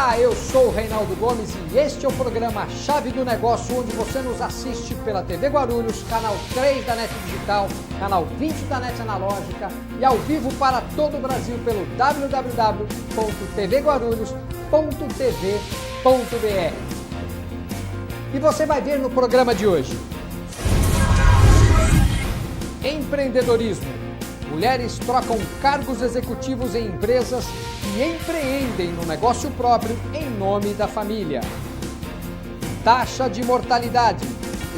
Olá, eu sou o Reinaldo Gomes e este é o programa Chave do Negócio, onde você nos assiste pela TV Guarulhos, canal 3 da NET Digital, canal 20 da NET Analógica e ao vivo para todo o Brasil pelo www.tvguarulhos.tv.br. E você vai ver no programa de hoje: empreendedorismo. Mulheres trocam cargos executivos em empresas e empreendem no negócio próprio em nome da família. Taxa de mortalidade.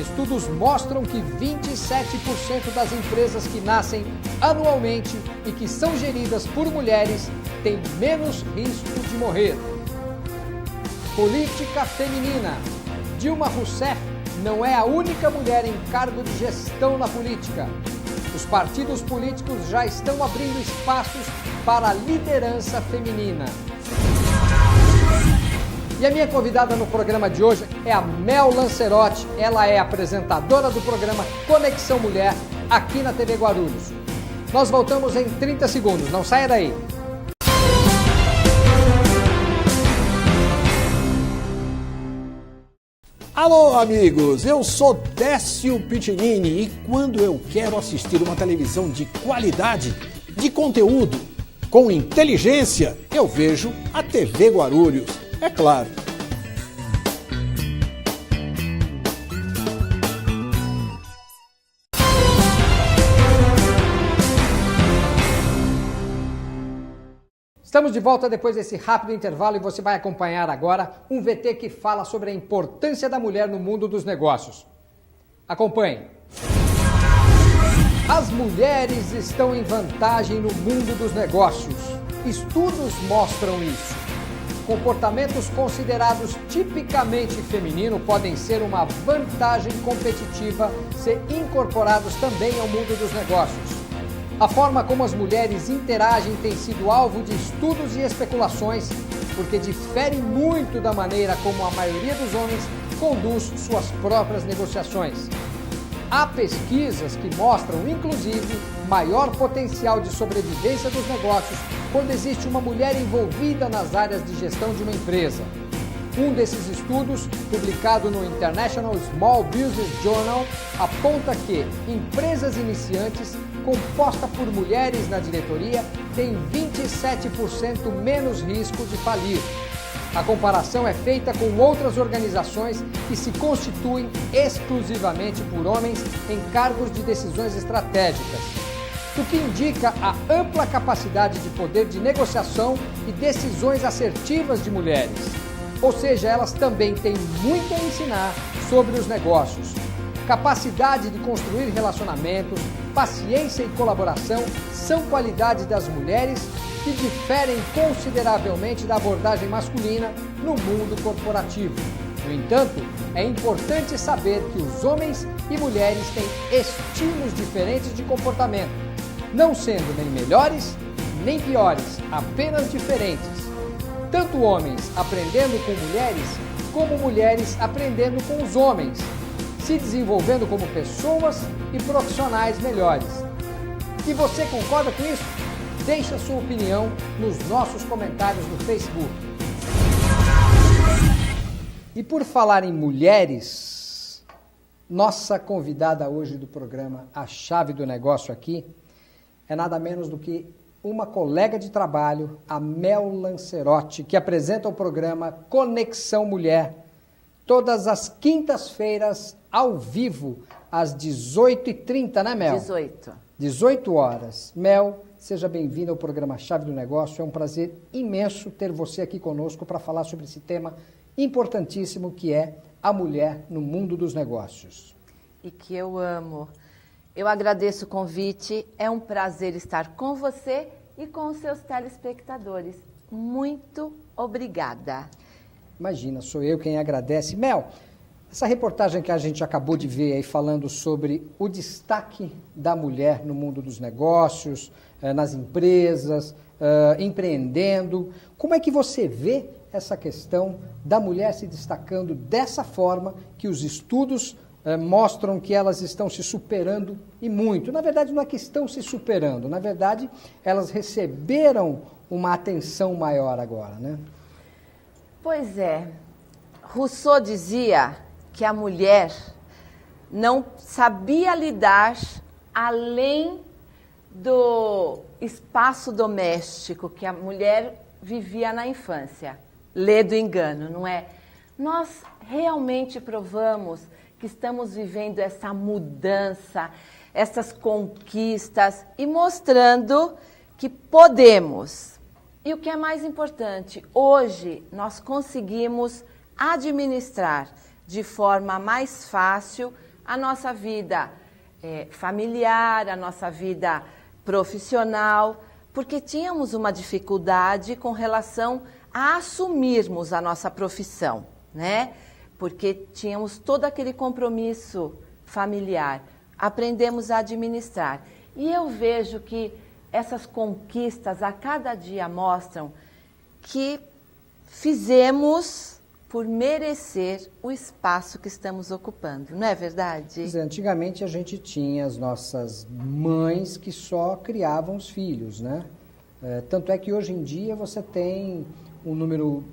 Estudos mostram que 27% das empresas que nascem anualmente e que são geridas por mulheres têm menos risco de morrer. Política feminina. Dilma Rousseff não é a única mulher em cargo de gestão na política. Os partidos políticos já estão abrindo espaços para a liderança feminina. E a minha convidada no programa de hoje é a Mel Lancerotti. Ela é apresentadora do programa Conexão Mulher, aqui na TV Guarulhos. Nós voltamos em 30 segundos, não saia daí. Alô, amigos, eu sou Décio Pitinini e quando eu quero assistir uma televisão de qualidade, de conteúdo, com inteligência, eu vejo a TV Guarulhos, é claro. Estamos de volta depois desse rápido intervalo e você vai acompanhar agora um VT que fala sobre a importância da mulher no mundo dos negócios. Acompanhe. As mulheres estão em vantagem no mundo dos negócios. Estudos mostram isso. Comportamentos considerados tipicamente femininos podem ser uma vantagem competitiva se incorporados também ao mundo dos negócios. A forma como as mulheres interagem tem sido alvo de estudos e especulações, porque difere muito da maneira como a maioria dos homens conduz suas próprias negociações. Há pesquisas que mostram, inclusive, maior potencial de sobrevivência dos negócios quando existe uma mulher envolvida nas áreas de gestão de uma empresa. Um desses estudos, publicado no International Small Business Journal, aponta que empresas iniciantes composta por mulheres na diretoria têm 27% menos risco de falir. A comparação é feita com outras organizações que se constituem exclusivamente por homens em cargos de decisões estratégicas, o que indica a ampla capacidade de poder de negociação e decisões assertivas de mulheres. Ou seja, elas também têm muito a ensinar sobre os negócios. Capacidade de construir relacionamentos, paciência e colaboração são qualidades das mulheres que diferem consideravelmente da abordagem masculina no mundo corporativo. No entanto, é importante saber que os homens e mulheres têm estilos diferentes de comportamento, não sendo nem melhores nem piores, apenas diferentes. Tanto homens aprendendo com mulheres, como mulheres aprendendo com os homens, se desenvolvendo como pessoas e profissionais melhores. E você concorda com isso? Deixe a sua opinião nos nossos comentários no Facebook. E por falar em mulheres, nossa convidada hoje do programa A Chave do Negócio aqui é nada menos do que uma colega de trabalho, a Mel Lancerotti, que apresenta o programa Conexão Mulher, todas as quintas-feiras, ao vivo, às 18h30, né, Mel? 18 horas. Mel, seja bem-vinda ao programa Chave do Negócio. É um prazer imenso ter você aqui conosco para falar sobre esse tema importantíssimo que é a mulher no mundo dos negócios. E que eu amo. Eu agradeço o convite, é um prazer estar com você e com os seus telespectadores. Muito obrigada. Imagina, sou eu quem agradece. Mel, essa reportagem que a gente acabou de ver aí falando sobre o destaque da mulher no mundo dos negócios, nas empresas, empreendendo, como é que você vê essa questão da mulher se destacando dessa forma que os estudos mostram que elas estão se superando e muito. Na verdade, não é que estão se superando, na verdade, elas receberam uma atenção maior agora, né? Pois é, Rousseau dizia que a mulher não sabia lidar além do espaço doméstico que a mulher vivia na infância. Lê do engano, não é? Nós realmente provamos que estamos vivendo essa mudança, essas conquistas e mostrando que podemos. E o que é mais importante, hoje nós conseguimos administrar de forma mais fácil a nossa vida familiar, a nossa vida profissional, porque tínhamos uma dificuldade com relação a assumirmos a nossa profissão, né? Porque tínhamos todo aquele compromisso familiar. Aprendemos a administrar. E eu vejo que essas conquistas a cada dia mostram que fizemos por merecer o espaço que estamos ocupando, não é verdade? Antigamente a gente tinha as nossas mães que só criavam os filhos, né? Tanto é que hoje em dia você tem um número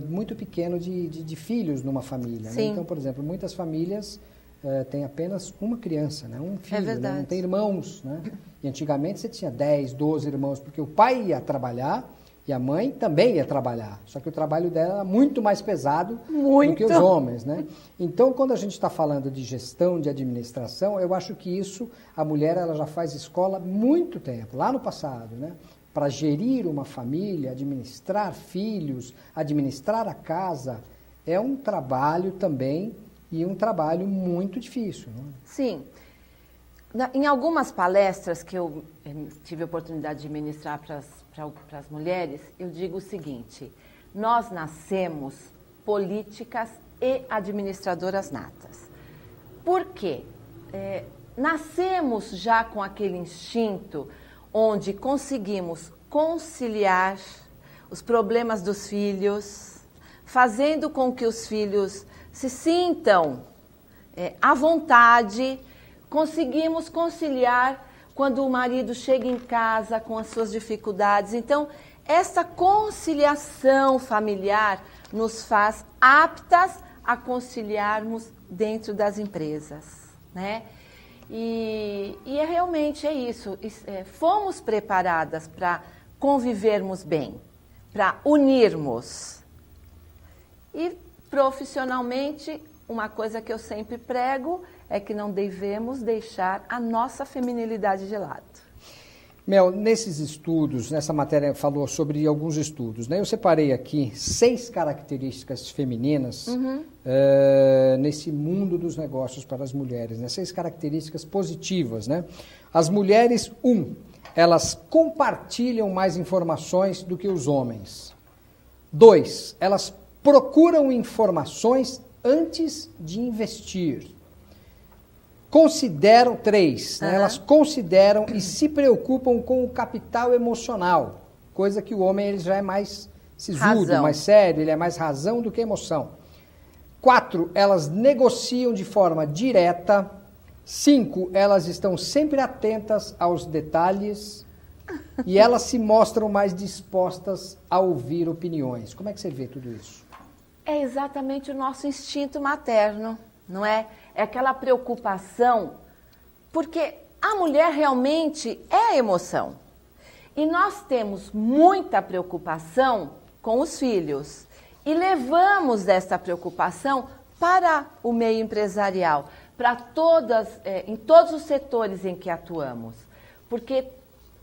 muito pequeno de filhos numa família, né? Então, por exemplo, muitas famílias têm apenas uma criança, né? Um filho, né? Não tem irmãos, né? E antigamente você tinha 10, 12 irmãos, porque o pai ia trabalhar e a mãe também ia trabalhar, só que o trabalho dela era muito mais pesado do que os homens, né? Então, quando a gente está falando de gestão, de administração, eu acho que isso, a mulher ela já faz escola há muito tempo, lá no passado, né? Para gerir uma família, administrar filhos, administrar a casa, é um trabalho também e um trabalho muito difícil, não é? Sim. Em algumas palestras que eu tive a oportunidade de ministrar para as mulheres, eu digo o seguinte: nós nascemos políticas e administradoras natas. Por quê? Nascemos já com aquele instinto onde conseguimos conciliar os problemas dos filhos, fazendo com que os filhos se sintam à vontade. Conseguimos conciliar quando o marido chega em casa com as suas dificuldades. Então, essa conciliação familiar nos faz aptas a conciliarmos dentro das empresas, né? E realmente é isso. Fomos preparadas para convivermos bem, para unirmos. E profissionalmente, uma coisa que eu sempre prego é que não devemos deixar a nossa feminilidade de lado. Mel, nesses estudos, nessa matéria falou sobre alguns estudos, né? Eu separei aqui 6 características femininas nesse mundo dos negócios para as mulheres, né? 6 características positivas, né? As mulheres, elas compartilham mais informações do que os homens. 2, elas procuram informações antes de investir. Consideram 3, né? Elas consideram e se preocupam com o capital emocional, coisa que o homem ele já é mais sisudo, mais sério, ele é mais razão do que emoção. 4, elas negociam de forma direta. 5, elas estão sempre atentas aos detalhes e elas se mostram mais dispostas a ouvir opiniões. Como é que você vê tudo isso? É exatamente o nosso instinto materno, não é? É aquela preocupação, porque a mulher realmente é a emoção. E nós temos muita preocupação com os filhos. E levamos essa preocupação para o meio empresarial, para em todos os setores em que atuamos. Porque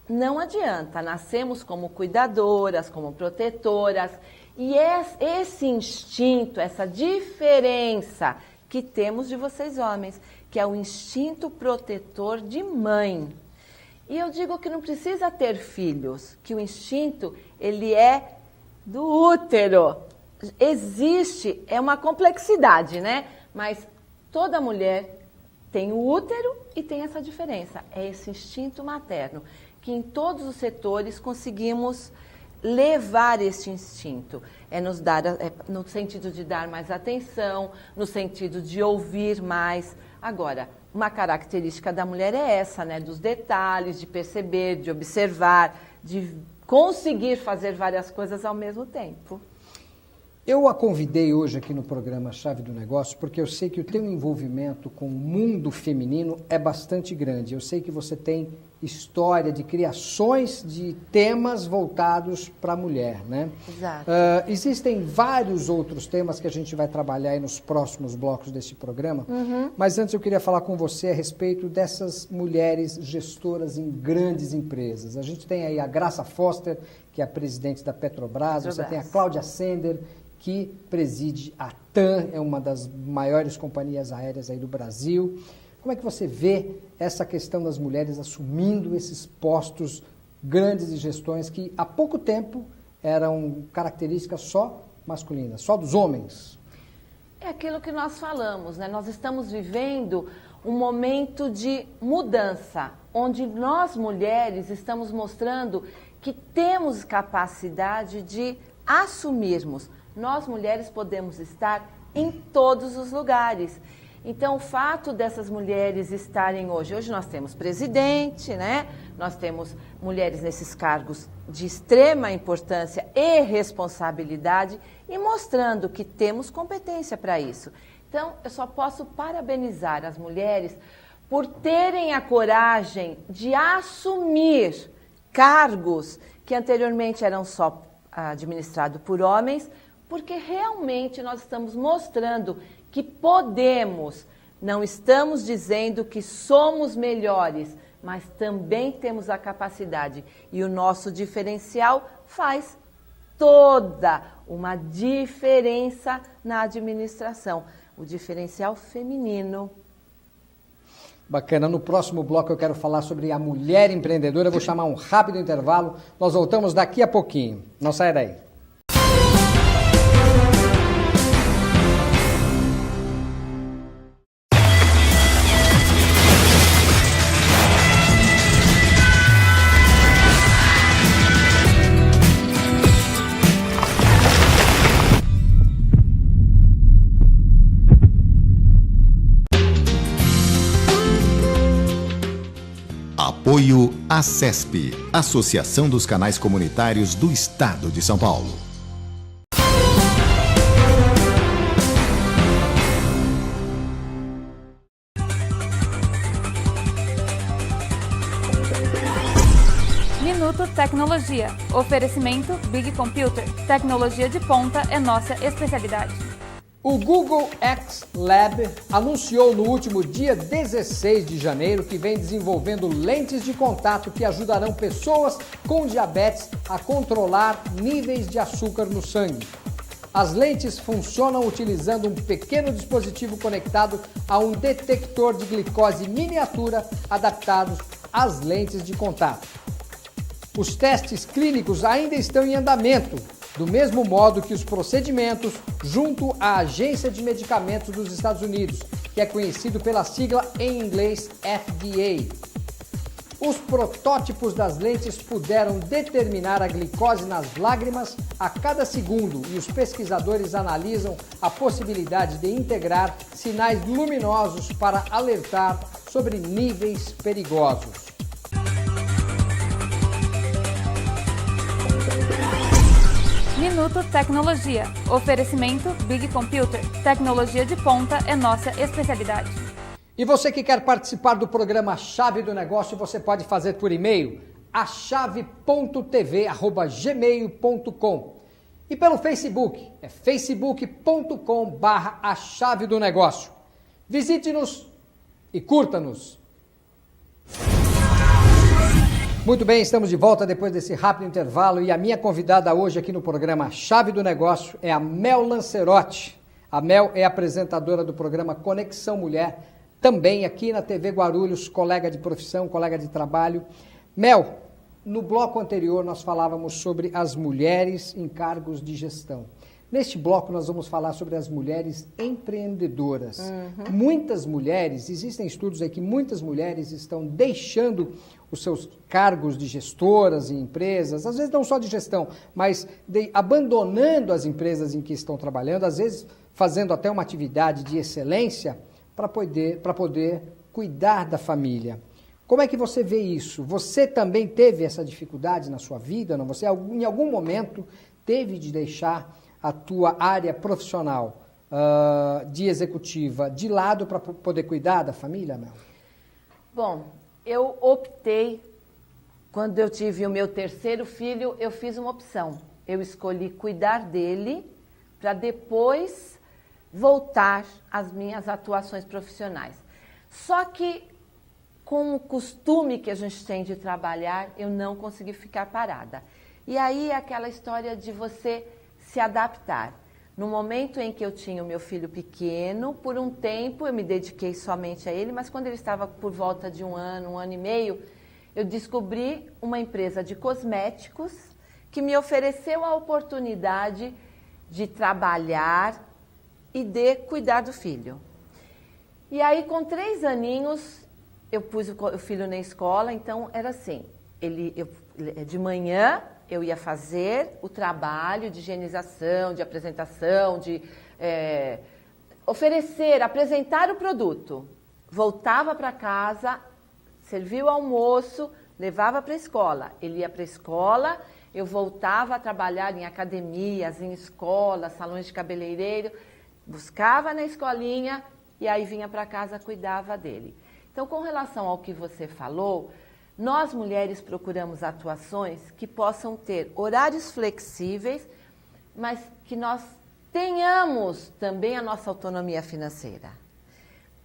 não adianta, nascemos como cuidadoras, como protetoras, e esse instinto, essa diferença que temos de vocês homens, que é o instinto protetor de mãe. E eu digo que não precisa ter filhos, que o instinto, ele é do útero. Existe, é uma complexidade, né? Mas toda mulher tem o útero e tem essa diferença. É esse instinto materno, que em todos os setores conseguimos levar esse instinto, no sentido de dar mais atenção, no sentido de ouvir mais. Agora, uma característica da mulher é essa, né? Dos detalhes, de perceber, de observar, de conseguir fazer várias coisas ao mesmo tempo. Eu a convidei hoje aqui no programa Chave do Negócio porque eu sei que o teu envolvimento com o mundo feminino é bastante grande. Eu sei que você tem história de criações de temas voltados para a mulher, né? Exato. Existem vários outros temas que a gente vai trabalhar aí nos próximos blocos desse programa, mas antes eu queria falar com você a respeito dessas mulheres gestoras em grandes empresas. A gente tem aí a Graça Foster, que é a presidente da Petrobras, você tem a Cláudia Sender, que preside a TAM, é uma das maiores companhias aéreas aí do Brasil. Como é que você vê essa questão das mulheres assumindo esses postos grandes de gestões que há pouco tempo eram características só masculinas, só dos homens? É aquilo que nós falamos, né? Nós estamos vivendo um momento de mudança, onde nós mulheres estamos mostrando que temos capacidade de assumirmos. Nós mulheres podemos estar em todos os lugares. Então, o fato dessas mulheres estarem hoje nós temos presidente, né? Nós temos mulheres nesses cargos de extrema importância e responsabilidade e mostrando que temos competência para isso. Então, eu só posso parabenizar as mulheres por terem a coragem de assumir cargos que anteriormente eram só administrados por homens, porque realmente nós estamos mostrando que podemos, não estamos dizendo que somos melhores, mas também temos a capacidade. E o nosso diferencial faz toda uma diferença na administração. O diferencial feminino. Bacana. No próximo bloco eu quero falar sobre a mulher empreendedora. Eu vou chamar um rápido intervalo. Nós voltamos daqui a pouquinho. Não saia daí. Apoio ACESP, Associação dos Canais Comunitários do Estado de São Paulo. Minuto Tecnologia. Oferecimento Big Computer. Tecnologia de ponta é nossa especialidade. O Google X Lab anunciou no último dia 16 de janeiro que vem desenvolvendo lentes de contato que ajudarão pessoas com diabetes a controlar níveis de açúcar no sangue. As lentes funcionam utilizando um pequeno dispositivo conectado a um detector de glicose miniatura adaptados às lentes de contato. Os testes clínicos ainda estão em andamento, do mesmo modo que os procedimentos junto à Agência de Medicamentos dos Estados Unidos, que é conhecido pela sigla em inglês FDA. Os protótipos das lentes puderam determinar a glicose nas lágrimas a cada segundo e os pesquisadores analisam a possibilidade de integrar sinais luminosos para alertar sobre níveis perigosos. Minuto Tecnologia. Oferecimento Big Computer. Tecnologia de ponta é nossa especialidade. E você que quer participar do programa Chave do Negócio, você pode fazer por e-mail achave.tv@gmail.com e pelo Facebook, é facebook.com/achavedonegócio. Visite-nos e curta-nos. Muito bem, estamos de volta depois desse rápido intervalo e a minha convidada hoje aqui no programa Chave do Negócio é a Mel Lancerotti. A Mel é apresentadora do programa Conexão Mulher, também aqui na TV Guarulhos, colega de profissão, colega de trabalho. Mel, no bloco anterior nós falávamos sobre as mulheres em cargos de gestão. Neste bloco nós vamos falar sobre as mulheres empreendedoras. Muitas mulheres, existem estudos aí que muitas mulheres estão deixando os seus cargos de gestoras em empresas, às vezes não só de gestão, mas abandonando as empresas em que estão trabalhando, às vezes fazendo até uma atividade de excelência para poder cuidar da família. Como é que você vê isso? Você também teve essa dificuldade na sua vida? Não? Você em algum momento teve de deixar a tua área profissional de executiva de lado para poder cuidar da família, Mel? Bom, eu optei, quando eu tive o meu terceiro filho, eu fiz uma opção. Eu escolhi cuidar dele para depois voltar às minhas atuações profissionais. Só que, com o costume que a gente tem de trabalhar, eu não consegui ficar parada. E aí é aquela história de você se adaptar. No momento em que eu tinha o meu filho pequeno, por um tempo eu me dediquei somente a ele, mas quando ele estava por volta de um ano e meio, eu descobri uma empresa de cosméticos que me ofereceu a oportunidade de trabalhar e de cuidar do filho. E aí, com 3 aninhos, eu pus o filho na escola, então era assim, de manhã eu ia fazer o trabalho de higienização, de apresentação, de apresentar o produto. Voltava para casa, servia o almoço, levava para a escola. Ele ia para a escola, eu voltava a trabalhar em academias, em escolas, salões de cabeleireiro, buscava na escolinha e aí vinha para casa, cuidava dele. Então, com relação ao que você falou, nós mulheres procuramos atuações que possam ter horários flexíveis, mas que nós tenhamos também a nossa autonomia financeira.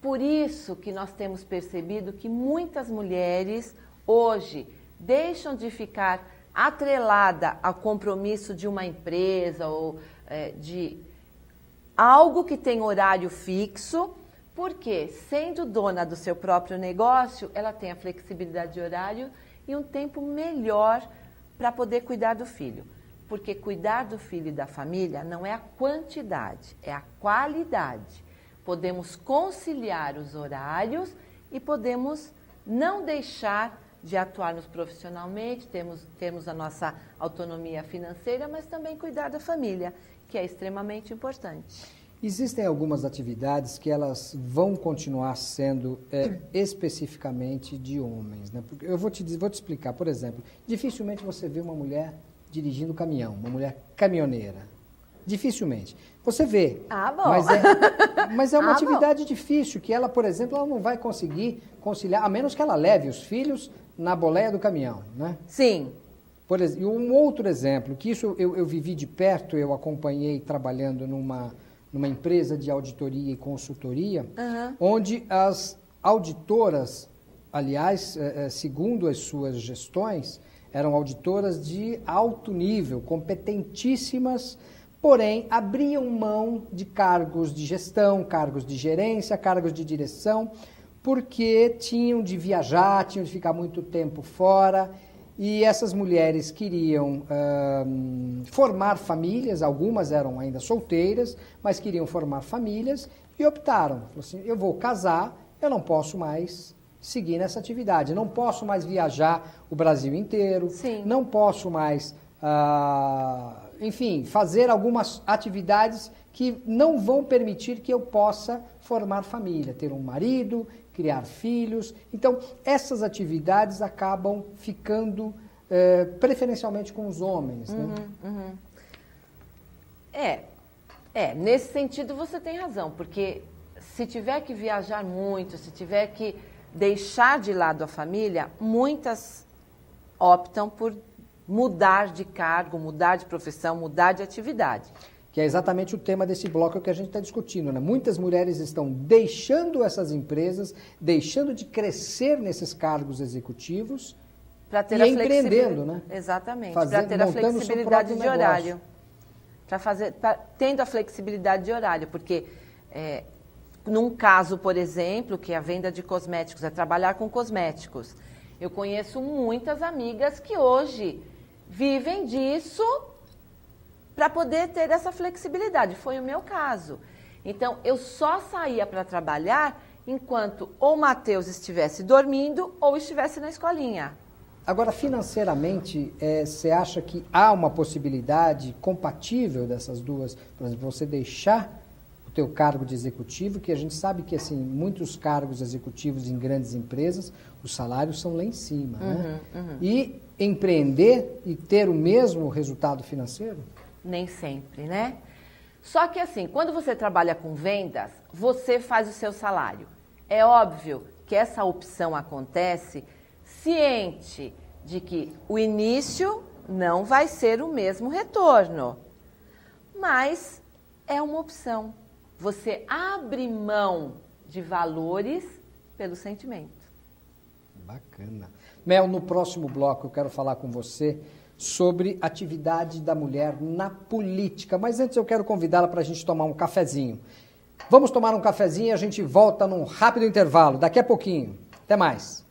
Por isso que nós temos percebido que muitas mulheres hoje deixam de ficar atrelada ao compromisso de uma empresa ou de algo que tem horário fixo, porque, sendo dona do seu próprio negócio, ela tem a flexibilidade de horário e um tempo melhor para poder cuidar do filho. Porque cuidar do filho e da família não é a quantidade, é a qualidade. Podemos conciliar os horários e podemos não deixar de atuarmos profissionalmente, temos a nossa autonomia financeira, mas também cuidar da família, que é extremamente importante. Existem algumas atividades que elas vão continuar sendo especificamente de homens, né? Porque eu vou te explicar, por exemplo, dificilmente você vê uma mulher dirigindo caminhão, uma mulher caminhoneira. Dificilmente. Você vê, bom. mas é uma atividade difícil, que ela, por exemplo, ela não vai conseguir conciliar, a menos que ela leve os filhos na boleia do caminhão, né? Sim. E um outro exemplo, que isso eu vivi de perto, eu acompanhei trabalhando numa empresa de auditoria e consultoria, onde as auditoras, aliás, segundo as suas gestões, eram auditoras de alto nível, competentíssimas, porém abriam mão de cargos de gestão, cargos de gerência, cargos de direção, porque tinham de viajar, tinham de ficar muito tempo fora. E essas mulheres queriam formar famílias, algumas eram ainda solteiras, mas queriam formar famílias e optaram. Falaram assim, eu vou casar, eu não posso mais seguir nessa atividade, não posso mais viajar o Brasil inteiro, Sim. não posso mais, enfim, fazer algumas atividades que não vão permitir que eu possa formar família, ter um marido, criar filhos. Então, essas atividades acabam ficando preferencialmente com os homens. Né? Nesse sentido você tem razão, porque se tiver que viajar muito, se tiver que deixar de lado a família, muitas optam por mudar de cargo, mudar de profissão, mudar de atividade. Que é exatamente o tema desse bloco que a gente está discutindo, né? Muitas mulheres estão deixando essas empresas, deixando de crescer nesses cargos executivos e empreendendo, né? Exatamente, para ter a flexibilidade de horário. Tendo a flexibilidade de horário, porque num caso, por exemplo, que é a venda de cosméticos, é trabalhar com cosméticos. Eu conheço muitas amigas que hoje vivem disso para poder ter essa flexibilidade. Foi o meu caso. Então, eu só saía para trabalhar enquanto ou o Matheus estivesse dormindo ou estivesse na escolinha. Agora, financeiramente, você acha que há uma possibilidade compatível dessas duas? Por exemplo, você deixar o teu cargo de executivo, que a gente sabe que, assim, muitos cargos executivos em grandes empresas, os salários são lá em cima, né? E empreender e ter o mesmo resultado financeiro? Nem sempre, né? Só que assim, quando você trabalha com vendas, você faz o seu salário. É óbvio que essa opção acontece ciente de que o início não vai ser o mesmo retorno. Mas é uma opção. Você abre mão de valores pelo sentimento. Bacana. Mel, no próximo bloco eu quero falar com você sobre atividade da mulher na política. Mas antes eu quero convidá-la para a gente tomar um cafezinho. Vamos tomar um cafezinho e a gente volta num rápido intervalo, daqui a pouquinho. Até mais.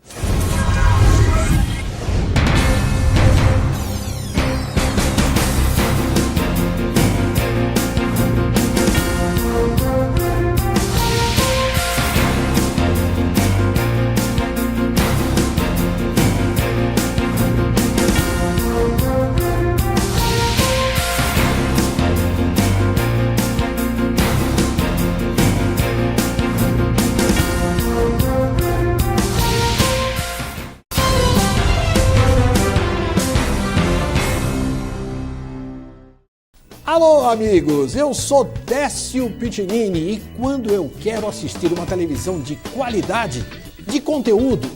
Alô, amigos, eu sou Décio Pitinini e quando eu quero assistir uma televisão de qualidade, de conteúdo,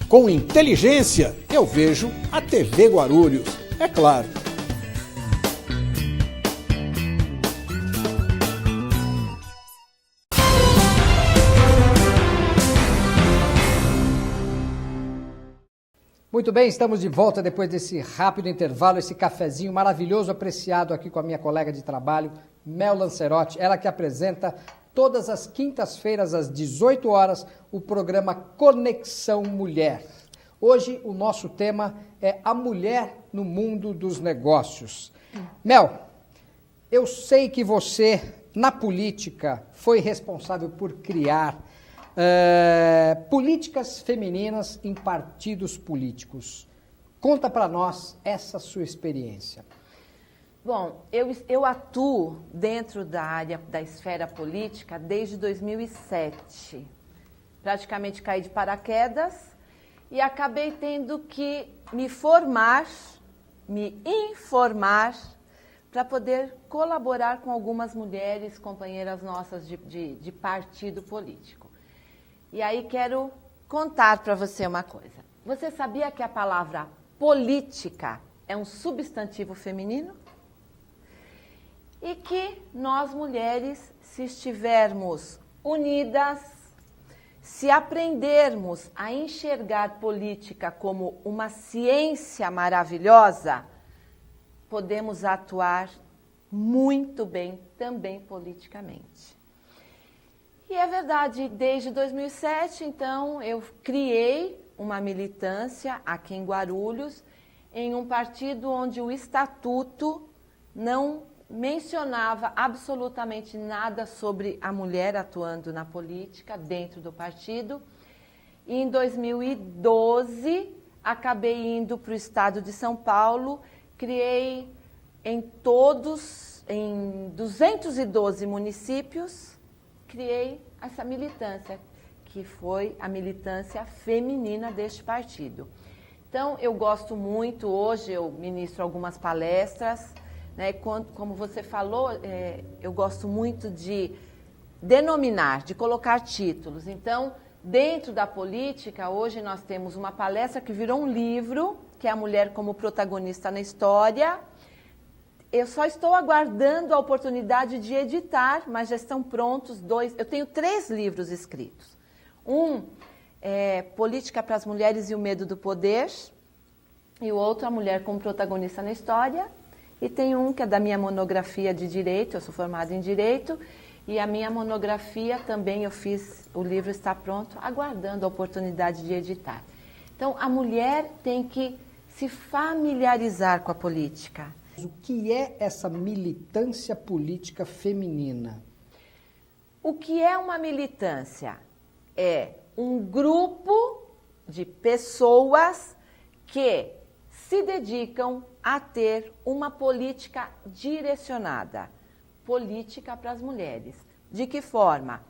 com inteligência, eu vejo a TV Guarulhos, é claro. Muito bem, estamos de volta depois desse rápido intervalo, esse cafezinho maravilhoso, apreciado aqui com a minha colega de trabalho, Mel Lancerotti, ela que apresenta todas as quintas-feiras às 18 horas o programa Conexão Mulher. Hoje o nosso tema é a mulher no mundo dos negócios. Mel, eu sei que você, na política, foi responsável por criar políticas femininas em partidos políticos. Conta para nós essa sua experiência. Bom, eu atuo dentro da área da esfera política desde 2007. Praticamente caí de paraquedas e acabei tendo que me formar, me informar, para poder colaborar com algumas mulheres, companheiras nossas de partido político. E aí quero contar para você uma coisa. Você sabia que a palavra política é um substantivo feminino? E que nós mulheres, se estivermos unidas, se aprendermos a enxergar política como uma ciência maravilhosa, podemos atuar muito bem também politicamente. E é verdade, desde 2007, então, eu criei uma militância aqui em Guarulhos, em um partido onde o estatuto não mencionava absolutamente nada sobre a mulher atuando na política dentro do partido. E em 2012, acabei indo para o estado de São Paulo, criei em 212 municípios, criei essa militância, que foi a militância feminina deste partido. Então, eu gosto muito, hoje eu ministro algumas palestras, né, como você falou, eu gosto muito de denominar, de colocar títulos. Então, dentro da política, hoje nós temos uma palestra que virou um livro, que é A Mulher como Protagonista na História. Eu só estou aguardando a oportunidade de editar, mas já estão prontos 2. Eu tenho 3 livros escritos. Um é Política para as Mulheres e o Medo do Poder, e o outro, A Mulher como Protagonista na História. E tem um que é da minha monografia de Direito, eu sou formada em Direito, e a minha monografia também eu fiz, o livro está pronto, aguardando a oportunidade de editar. Então, a mulher tem que se familiarizar com a política. O que é essa militância política feminina? O que é uma militância? É um grupo de pessoas que se dedicam a ter uma política direcionada, política para as mulheres. De que forma?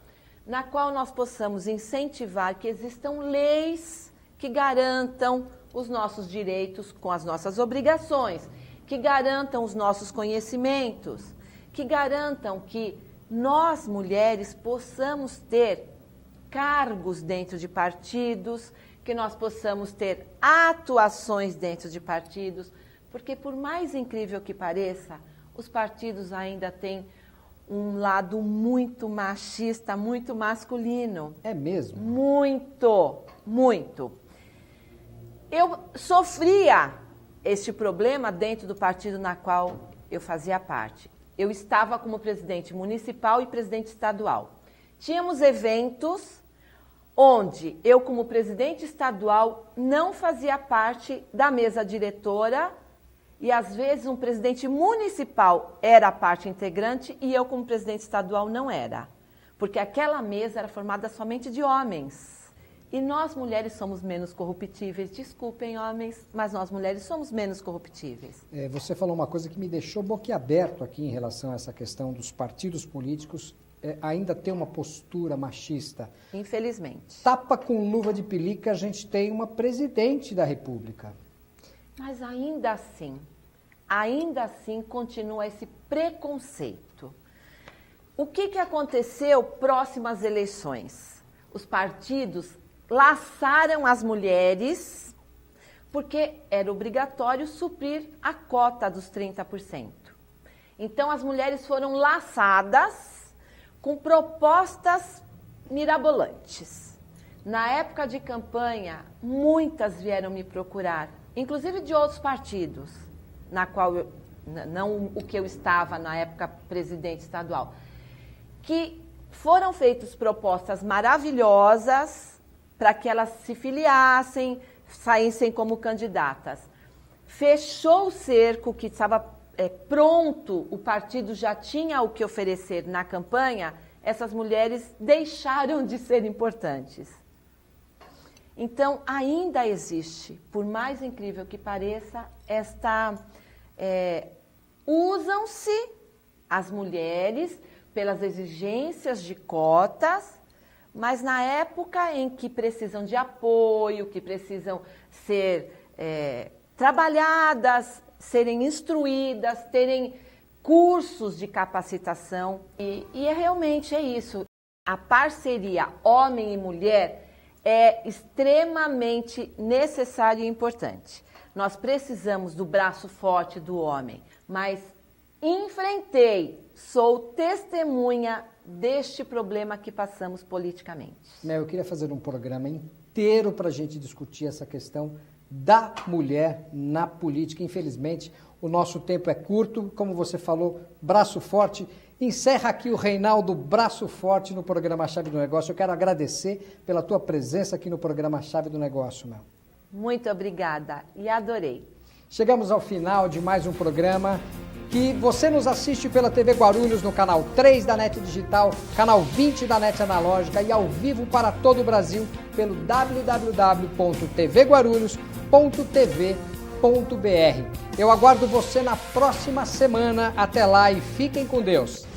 Na qual nós possamos incentivar que existam leis que garantam os nossos direitos com as nossas obrigações, que garantam os nossos conhecimentos, que garantam que nós, mulheres, possamos ter cargos dentro de partidos, que nós possamos ter atuações dentro de partidos, porque por mais incrível que pareça, os partidos ainda têm um lado muito machista, muito masculino. É mesmo? Muito, muito. Eu sofria este problema dentro do partido na qual eu fazia parte. Eu estava como presidente municipal e presidente estadual. Tínhamos eventos onde eu, como presidente estadual, não fazia parte da mesa diretora e, às vezes, um presidente municipal era a parte integrante e eu, como presidente estadual, não era. Porque aquela mesa era formada somente de homens. E nós, mulheres, somos menos corruptíveis. Desculpem, homens, mas nós, mulheres, somos menos corruptíveis. Você falou uma coisa que me deixou boquiaberto aqui em relação a essa questão dos partidos políticos ainda ter uma postura machista. Infelizmente. Tapa com luva de pelica, a gente tem uma presidente da República. Mas ainda assim continua esse preconceito. O que aconteceu próximas eleições? Os partidos laçaram as mulheres porque era obrigatório suprir a cota dos 30%. Então, as mulheres foram laçadas com propostas mirabolantes. Na época de campanha, muitas vieram me procurar, inclusive de outros partidos, na qual não o que eu estava na época presidente estadual, que foram feitas propostas maravilhosas para que elas se filiassem, saíssem como candidatas. Fechou o cerco que estava pronto, o partido já tinha o que oferecer na campanha, essas mulheres deixaram de ser importantes. Então, ainda existe, por mais incrível que pareça, usam-se as mulheres pelas exigências de cotas, mas na época em que precisam de apoio, que precisam ser trabalhadas, serem instruídas, terem cursos de capacitação. E realmente é isso. A parceria homem e mulher é extremamente necessária e importante. Nós precisamos do braço forte do homem, mas sou testemunha deste problema que passamos politicamente. Eu queria fazer um programa inteiro para a gente discutir essa questão da mulher na política. Infelizmente, o nosso tempo é curto. Como você falou, braço forte. Encerra aqui o Reinaldo Braço Forte no programa Chave do Negócio. Eu quero agradecer pela tua presença aqui no programa Chave do Negócio, Mel. Muito obrigada e adorei. Chegamos ao final de mais um programa que você nos assiste pela TV Guarulhos no canal 3 da NET Digital, canal 20 da NET Analógica e ao vivo para todo o Brasil pelo www.tvguarulhos.tv.br. Eu aguardo você na próxima semana. Até lá e fiquem com Deus.